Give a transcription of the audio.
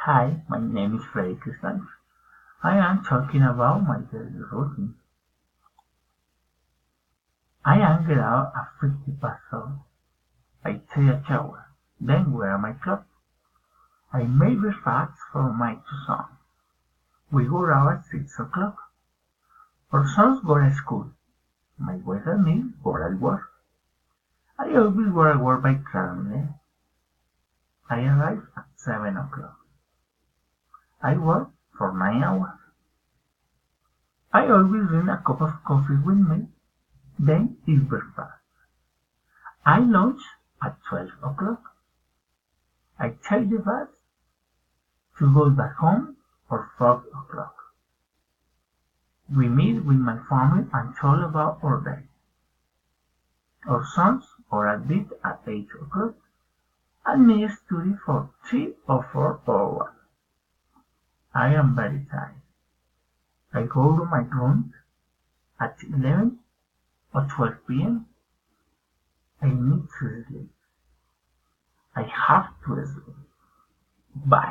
Hi, my name is Frederick Stanf. I am talking about my daily routine. I am get out at 50 past 7. I take a shower, then wear my clothes. I make breakfast for my two sons. We go out at 6 o'clock. Our sons go to school. My wife and me go at work. I always go to work by train. I arrive at 7 o'clock. I work for 9 hours. I always bring a cup of coffee with me, then eat breakfast. I lunch at 12 o'clock. I take the bus to go back home for 4 o'clock. We meet with my family and talk about our day. Our sons are at bed at 8 o'clock and me study for 3 or 4 hours. I am very tired. I go to my room at 11 or 12 p.m. I need to sleep. I have to sleep. Bye.